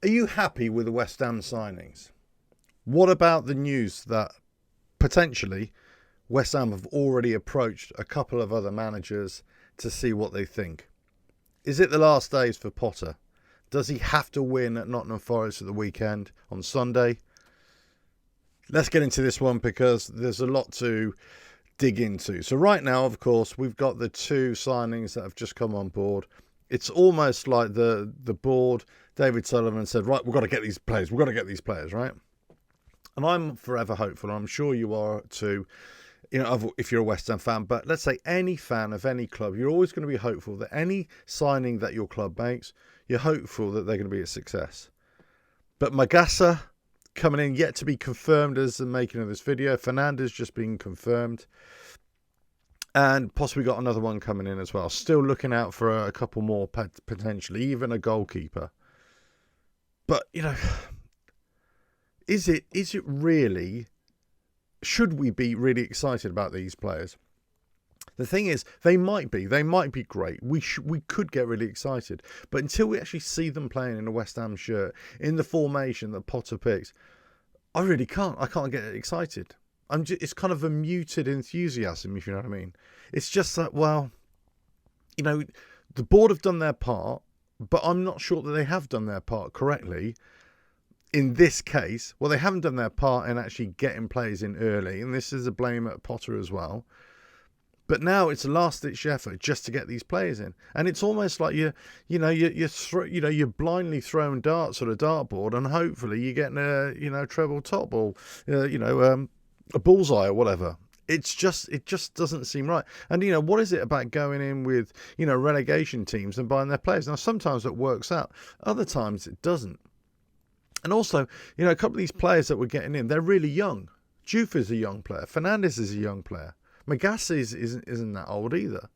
Are you happy with the West Ham signings? What about the news that potentially West Ham have already approached a couple of other managers to see what they think? Is it the last days for Potter? Does he have to win at Nottingham Forest at the weekend on Sunday? Let's get into this one because there's a lot to dig into. So right now, of course, we've got the two signings that have just come on board. It's almost like the board, David Sullivan said, right, we've got to get these players. We've got to get these players, right? And I'm forever hopeful. I'm sure you are too, if you're a West Ham fan. But let's say any fan of any club, you're always going to be hopeful that any signing that your club makes, you're hopeful that they're going to be a success. But Magassa coming in, yet to be confirmed as the making of this video. Fernandez just being confirmed. And possibly got another one coming in as well. Still looking out for a couple more potentially, even a goalkeeper. But, is it really, should we be really excited about these players? The thing is, they might be great. We could get really excited. But until we actually see them playing in a West Ham shirt, in the formation that Potter picks, I really can't. I can't get excited. It's kind of a muted enthusiasm, if you know what I mean. It's just that, well, the board have done their part, but I'm not sure that they have done their part correctly. In this case, well, they haven't done their part in actually getting players in early, and this is a blame at Potter as well. But now it's a last-ditch effort just to get these players in, and it's almost like you're blindly throwing darts at a dartboard, and hopefully you're getting a treble top or a bullseye or whatever. It just doesn't seem right. And what is it about going in with relegation teams and buying their players? Now sometimes it works out, other times it doesn't. And also, a couple of these players that we're getting in, they're really young. Juve is a young player. Fernandez is a young player. Magassa isn't that old either.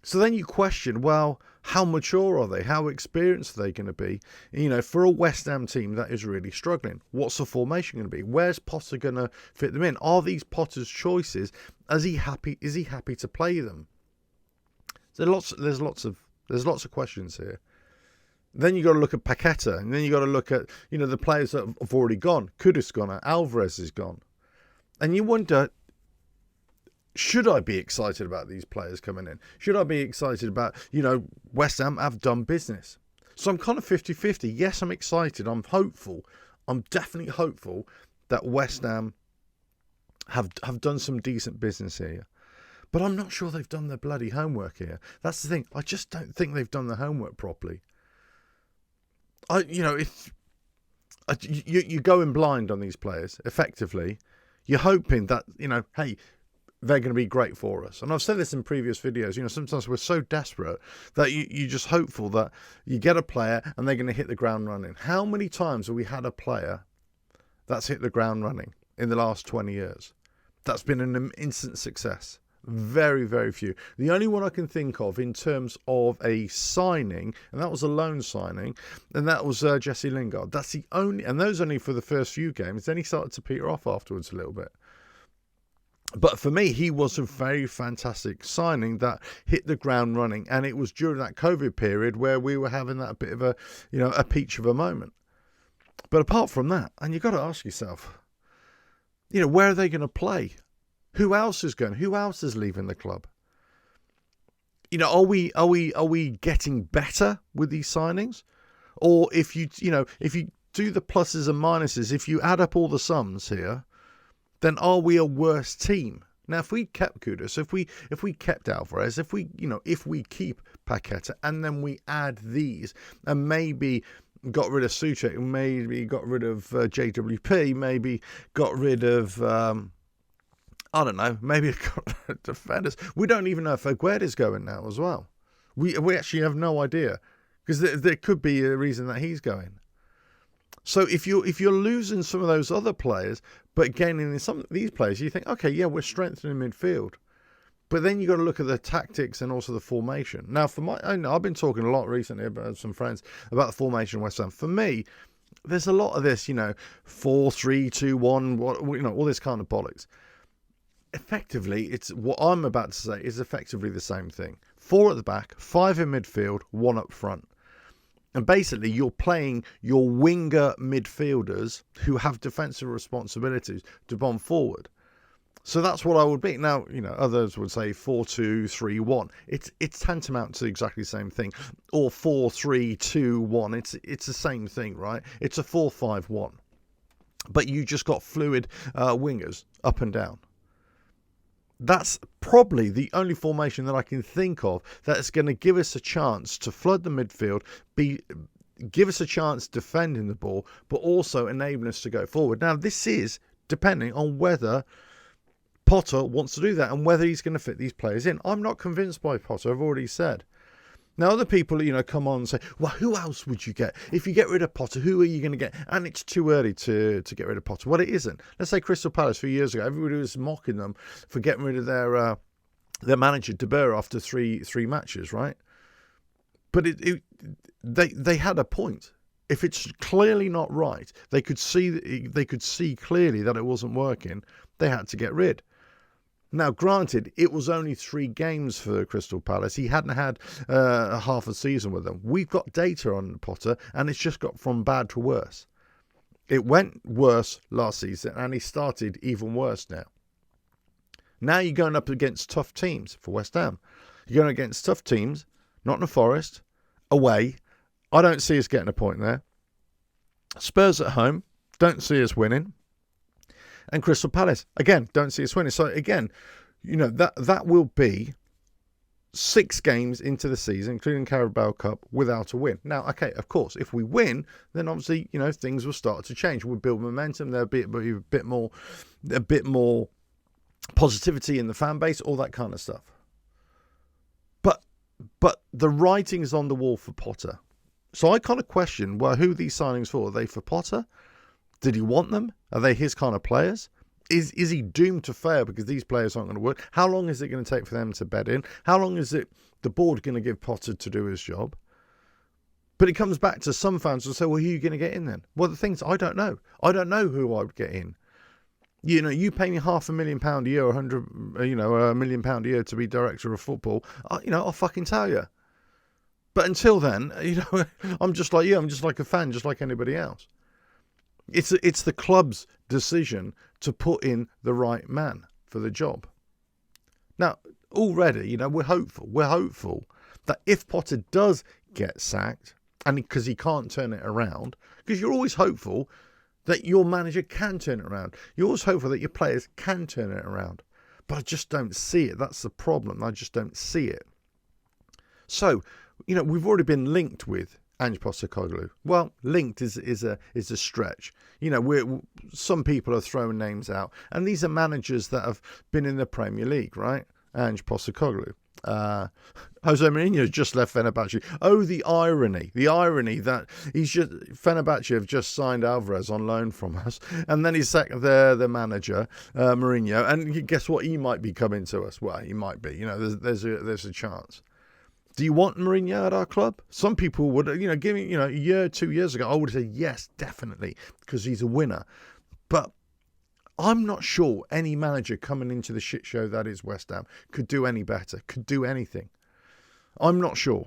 So then you question, well, how mature are they? How experienced are they going to be? For a West Ham team that is really struggling, what's the formation going to be? Where's Potter going to fit them in? Are these Potter's choices? Is he happy to play them? There's lots of questions here. Then you got to look at Paqueta, and then you got to look at the players that have already gone. Kudus gone, Alvarez is gone, and you wonder, should I be excited about these players coming in? Should I be excited about, West Ham have done business? So I'm kind of 50-50. Yes, I'm excited. I'm hopeful. I'm definitely hopeful that West Ham have done some decent business here. But I'm not sure they've done their bloody homework here. That's the thing. I just don't think they've done the homework properly. You're going blind on these players, effectively. You're hoping that, hey, they're going to be great for us. And I've said this in previous videos, sometimes we're so desperate that you're just hopeful that you get a player and they're going to hit the ground running. How many times have we had a player that's hit the ground running in the last 20 years? That's been an instant success. Very, very few. The only one I can think of in terms of a signing, and that was a loan signing, and that was Jesse Lingard. That's the only, and those only for the first few games. Then he started to peter off afterwards a little bit. But for me, he was a very fantastic signing that hit the ground running. And it was during that COVID period where we were having that bit of a peach of a moment. But apart from that, and you've got to ask yourself, where are they going to play? Who else is leaving the club? Are we getting better with these signings? Or if you do the pluses and minuses, if you add up all the sums here, then are we a worse team? Now, if we kept Kudus, if we kept Alvarez, if we keep Paqueta, and then we add these, and maybe got rid of Suchek, maybe got rid of JWP, maybe got rid of I don't know, maybe got defenders. We don't even know if Aguero's going now as well. We actually have no idea, because there could be a reason that he's going. So if you're losing some of those other players, but gaining in some of these players, you think, okay, yeah, we're strengthening midfield. But then you got to look at the tactics and also the formation. Now, I've been talking a lot recently about some friends about the formation West Ham. For me, there's a lot of this, 4-3-2-1, all this kind of bollocks. Effectively, it's what I'm about to say is effectively the same thing. 4 at the back, 5 in midfield, 1 up front. And basically, you're playing your winger midfielders who have defensive responsibilities to bomb forward. So that's what I would be. Now, others would say 4-2-3-1. It's tantamount to exactly the same thing. Or 4-3-2-1. It's the same thing, right? It's a 4-5-1. But you just got fluid wingers up and down. That's probably the only formation that I can think of that's going to give us a chance to flood the midfield, give us a chance defending the ball, but also enable us to go forward. Now, this is depending on whether Potter wants to do that and whether he's going to fit these players in. I'm not convinced by Potter, I've already said. Now, other people, come on and say, well, who else would you get? If you get rid of Potter, who are you going to get? And it's too early to get rid of Potter. Well, it isn't. Let's say Crystal Palace a few years ago, everybody was mocking them for getting rid of their manager, De Boer, after three matches, right? But they had a point. If it's clearly not right, they could see clearly that it wasn't working. They had to get rid. Now, granted, it was only 3 games for Crystal Palace. He hadn't had half a season with them. We've got data on Potter, and it's just got from bad to worse. It went worse last season, and he started even worse now. Now you're going up against tough teams for West Ham. You're going against tough teams, Nottingham Forest, away. I don't see us getting a point there. Spurs at home, don't see us winning. And Crystal Palace, again, don't see us winning. So again, that will be 6 games into the season, including Carabao Cup, without a win. Now, okay, of course, if we win, then obviously, things will start to change. We'll build momentum. There'll be a bit more positivity in the fan base, all that kind of stuff. But the writing's on the wall for Potter. So I kind of question, well, who are these signings for? Are they for Potter? Did he want them? Are they his kind of players? Is he doomed to fail because these players aren't going to work? How long is it going to take for them to bed in? How long is it the board going to give Potter to do his job? But it comes back to some fans will say, well, who are you going to get in then? Well, the thing's, I don't know. I don't know who I would get in. You pay me £500,000 a year or £1 million a year to be director of football. I'll fucking tell you. But until then, I'm just like you. I'm just like a fan, just like anybody else. It's the club's decision to put in the right man for the job. Now, already, we're hopeful. We're hopeful that if Potter does get sacked, and because he can't turn it around, because you're always hopeful that your manager can turn it around. You're always hopeful that your players can turn it around. But I just don't see it. That's the problem. I just don't see it. So, we've already been linked with Ange Postecoglou. Well, linked is a stretch. Some people are throwing names out, and these are managers that have been in the Premier League, right? Ange Postecoglou. Jose Mourinho just left Fenerbahce. Oh, the irony that Fenerbahce have just signed Alvarez on loan from us, and then he's sacked the manager, Mourinho, and guess what? He might be coming to us. Well, he might be. There's a chance. Do you want Mourinho at our club? Some people would, give me, a year, 2 years ago, I would have said yes, definitely, because he's a winner. But I'm not sure any manager coming into the shit show that is West Ham could do any better, could do anything. I'm not sure.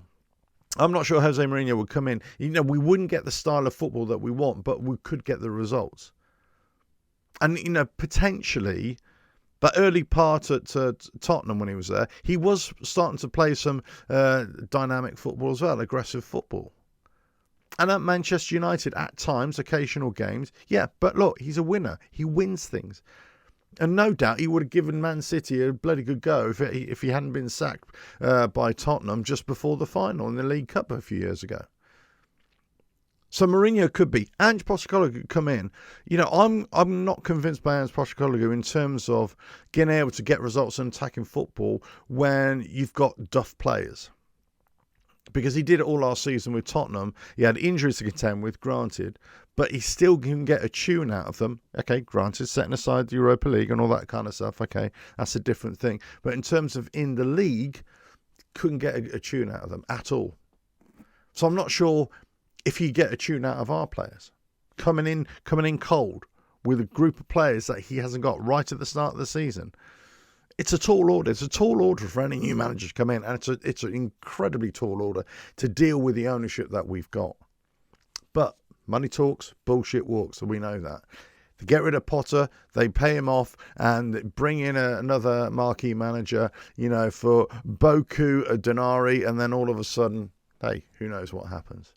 I'm not sure Jose Mourinho would come in. We wouldn't get the style of football that we want, but we could get the results. And, potentially, that early part at Tottenham when he was there, he was starting to play some dynamic football as well, aggressive football. And at Manchester United, at times, occasional games, yeah, but look, he's a winner. He wins things. And no doubt he would have given Man City a bloody good go if he hadn't been sacked by Tottenham just before the final in the League Cup a few years ago. So Mourinho could be. Ange Postecoglou could come in. I'm not convinced by Ange Postecoglou in terms of being able to get results and attacking football when you've got duff players. Because he did it all last season with Tottenham. He had injuries to contend with, granted, but he still can get a tune out of them. Okay, granted, setting aside the Europa League and all that kind of stuff. Okay, that's a different thing. But in terms of in the league, couldn't get a tune out of them at all. So I'm not sure if you get a tune out of our players. Coming in cold with a group of players that he hasn't got right at the start of the season. It's a tall order. It's a tall order for any new manager to come in, and it's an incredibly tall order to deal with the ownership that we've got. But money talks, bullshit walks, so we know that. To get rid of Potter, they pay him off and bring in another marquee manager, for Boku Denari, and then all of a sudden, hey, who knows what happens.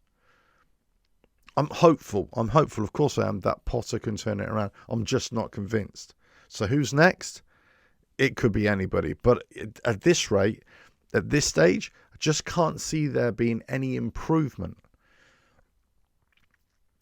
I'm hopeful. Of course I am, that Potter can turn it around. I'm just not convinced. So who's next? It could be anybody. But at this rate, at this stage, I just can't see there being any improvement.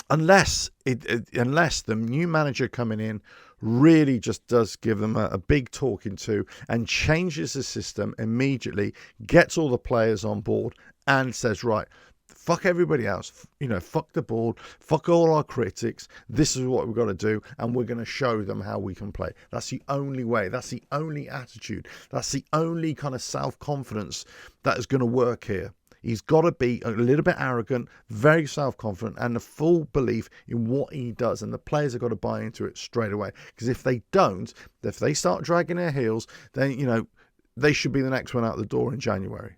Unless the new manager coming in really just does give them a big talking to and changes the system immediately, gets all the players on board and says, right, fuck everybody else, fuck the board, fuck all our critics. This is what we've got to do, and we're going to show them how we can play. That's the only way. That's the only attitude. That's the only kind of self-confidence that is going to work here. He's got to be a little bit arrogant, very self-confident, and a full belief in what he does. And the players have got to buy into it straight away. Because if they don't, if they start dragging their heels, then, they should be the next one out the door in January.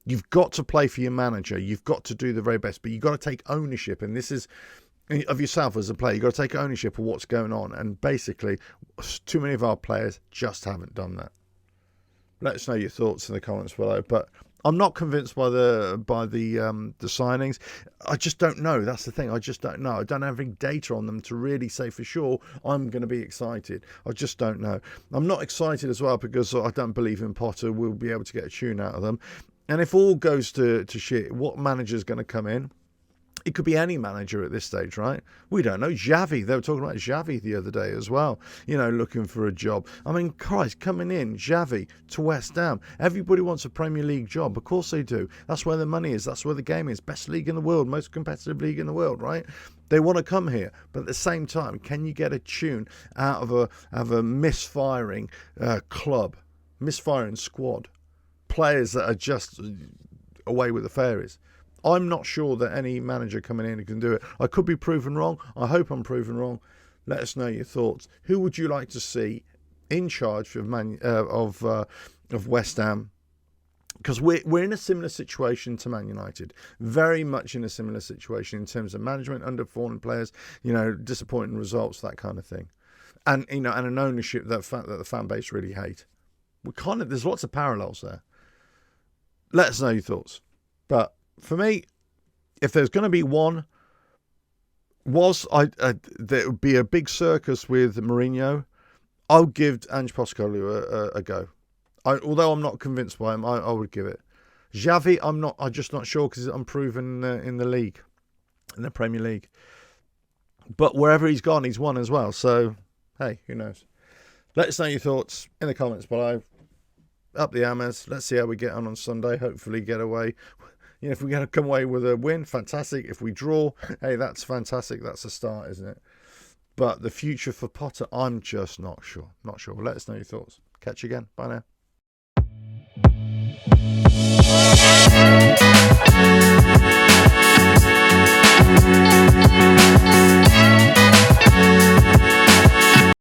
You've got to play for your manager. You've got to do the very best, but you've got to take ownership. And this is of yourself as a player. You've got to take ownership of what's going on. And basically, too many of our players just haven't done that. Let us know your thoughts in the comments below. But I'm not convinced by the signings. I just don't know. That's the thing. I just don't know. I don't have any data on them to really say for sure I'm going to be excited. I just don't know. I'm not excited as well because I don't believe in Potter will be able to get a tune out of them. And if all goes to shit, what manager's going to come in? It could be any manager at this stage, right? We don't know. Xavi, they were talking about Xavi the other day as well, looking for a job. I mean, Christ, coming in, Xavi to West Ham. Everybody wants a Premier League job. Of course they do. That's where the money is. That's where the game is. Best league in the world, most competitive league in the world, right? They want to come here. But at the same time, can you get a tune out of a misfiring club, misfiring squad? Players that are just away with the fairies. I'm not sure that any manager coming in can do it. I could be proven wrong. I hope I'm proven wrong. Let us know your thoughts. Who would you like to see in charge of West Ham? Because we're in a similar situation to Man United, very much in a similar situation in terms of management, underperforming players, disappointing results, that kind of thing, and and an ownership that the fan base really hate. There's lots of parallels there. Let us know your thoughts. But for me, if there's going to be one, there would be a big circus with Mourinho. I'll give Ange Postecoglou a go. Although I'm not convinced by him, I would give it. Xavi, I'm just not sure because he's unproven in the league, in the Premier League. But wherever he's gone, he's won as well. So, hey, who knows? Let us know your thoughts in the comments below. Up the Hammers. Let's see how we get on Sunday. Hopefully get away. If we're going to come away with a win, fantastic. If we draw, hey, that's fantastic. That's a start, isn't it? But the future for Potter, I'm just not sure. Not sure. Let us know your thoughts. Catch you again. Bye now.